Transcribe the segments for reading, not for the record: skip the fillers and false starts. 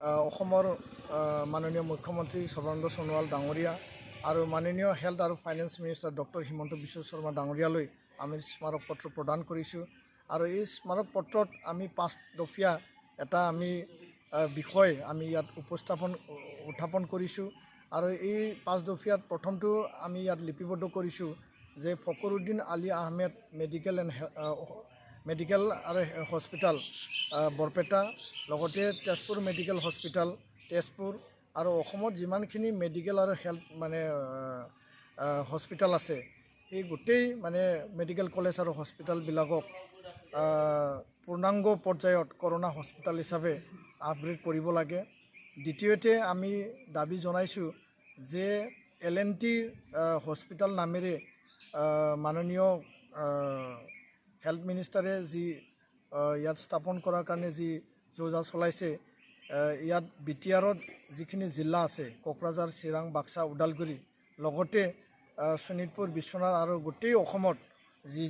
অসমৰ মাননীয় মুখ্যমন্ত্ৰী সৰ্বানন্দ সোণোৱাল ডাঙৰীয়া আৰু মাননীয় হেল্থ আৰু finance minister doctor Himanta Biswa Sarma ডাঙৰীয়ালৈ আমি স্মাৰক পত্ৰ প্ৰদান কৰিছোঁ। আৰু এই স্মাৰক পত্ৰত আমি 5 দফীয়া এটা আমি বিষয় আমি ইয়াত উত্থাপন কৰিছোঁ। আৰু এই 5 দফীয়াত প্ৰথমটো আমি ইয়াত লিপিবদ্ধ কৰিছোঁ যে ফকৰুদ্দিন আলী আহমেদ মেডিকেল আৰু হস্পিটাল বৰপেটা, লগতে তেজপুৰ মেডিকেল হস্পিটাল তেজপুৰ, আৰু অসমত যিমানখিনি মেডিকেল আৰু হেল্থ হস্পিটাল আছে এই গোটেই মেডিকেল কলেজ আৰু হস্পিটালবিলাকক পূৰ্ণাংগ পৰ্যায়ত কৰোণা হস্পিটাল হিচাপে আপগ্ৰেড কৰিব লাগে। দ্বিতীয়তে আমি দাবী জনাইছোঁ যে L&T হস্পিটাল নামেৰে মাননীয় হেল্থ মিনিষ্টাৰে যি ইয়াত স্থাপন কৰাৰ কাৰণে যি যোজা চলাইছে, ইয়াত BTRত যিখিনি জিলা আছে কোকৰাঝাৰ, চিৰাং, বাক্সা, ওদালগুৰি, লগতে শোণিতপুৰ, বিশ্বনাথ আৰু গোটেই অসমত যি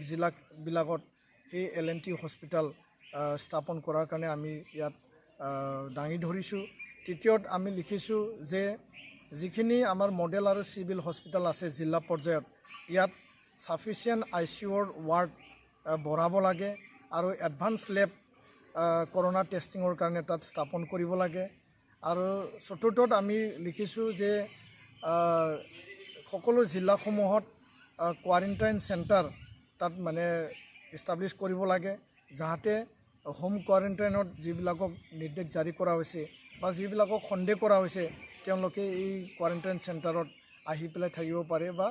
জিলাবিলাকত সেই L&T হস্পিটাল স্থাপন কৰাৰ কাৰণে আমি ইয়াত দাঙি ধৰিছোঁ। তৃতীয়ত আমি লিখিছোঁ যে যিখিনি আমাৰ মডেল আৰু চিভিল হস্পিটাল আছে জিলা পৰ্যায়ত, ইয়াত ছাফিচিয়েণ্ট ICUৰ ৱাৰ্ড বঢ়াব লাগে আৰু এডভান্স লেব কৰোণা টেষ্টিঙৰ কাৰণে তাত স্থাপন কৰিব লাগে। আৰু চতুৰ্থত আমি লিখিছোঁ যে সকলো জিলাসমূহত কোৱাৰেণ্টাইন চেণ্টাৰ তাত ইষ্টাব্লিছ কৰিব লাগে, যাতে হোম কোৱাৰেণ্টাইনত যিবিলাকক নিৰ্দেশ জাৰি কৰা হৈছে বা যিবিলাকক সন্দেহ কৰা হৈছে তেওঁলোকে এই কোৱাৰেণ্টাইন চেণ্টাৰত আহি পেলাই থাকিব পাৰে বা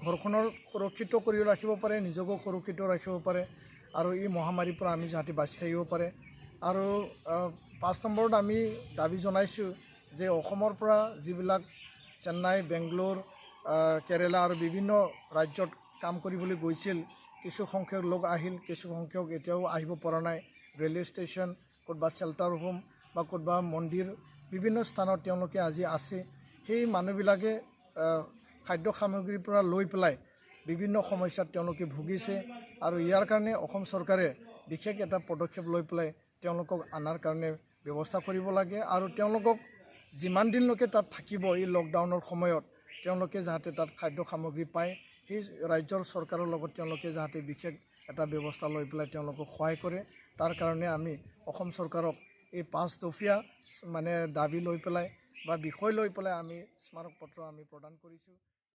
ঘৰখনৰ সুৰক্ষিত কৰি ৰাখিব পাৰে, নিজকো সুৰক্ষিত ৰাখিব পাৰে আৰু এই মহামাৰীৰ পৰা আমি যাতে বাচি থাকিব পাৰে। আৰু 5 নম্বৰত আমি দাবী জনাইছোঁ যে অসমৰ পৰা যিবিলাক চেন্নাই, বেংগলোৰ, কেৰেলা আৰু বিভিন্ন ৰাজ্যত কাম কৰিবলৈ গৈছিল, কিছু সংখ্যক লোক আহিল, কিছু সংখ্যক এতিয়াও আহিব পৰা নাই। ৰেলৱে ষ্টেচন, ক'ৰবাত শেল্টাৰ হোম বা ক'ৰবাত মন্দিৰ, বিভিন্ন স্থানত তেওঁলোকে আজি আছে। সেই মানুহবিলাকে খাদ্য সামগ্ৰীৰ পৰা লৈ পেলাই বিভিন্ন সমস্যাত তেওঁলোকে ভুগিছে আৰু ইয়াৰ কাৰণে অসম চৰকাৰে বিশেষ এটা পদক্ষেপ লৈ পেলাই তেওঁলোকক আনাৰ কাৰণে ব্যৱস্থা কৰিব লাগে। আৰু তেওঁলোকক যিমান দিনলৈকে তাত থাকিব এই লকডাউনৰ সময়ত তেওঁলোকে যাতে তাত খাদ্য সামগ্ৰী পায়, সেই ৰাজ্যৰ চৰকাৰৰ লগত তেওঁলোকে যাতে বিশেষ এটা ব্যৱস্থা লৈ পেলাই তেওঁলোকক সহায় কৰে, তাৰ কাৰণে আমি অসম চৰকাৰক এই 5 দফীয়া দাবী লৈ পেলাই বা বিষয় লৈ পেলাই আমি স্মাৰক পত্ৰ আমি প্ৰদান কৰিছোঁ।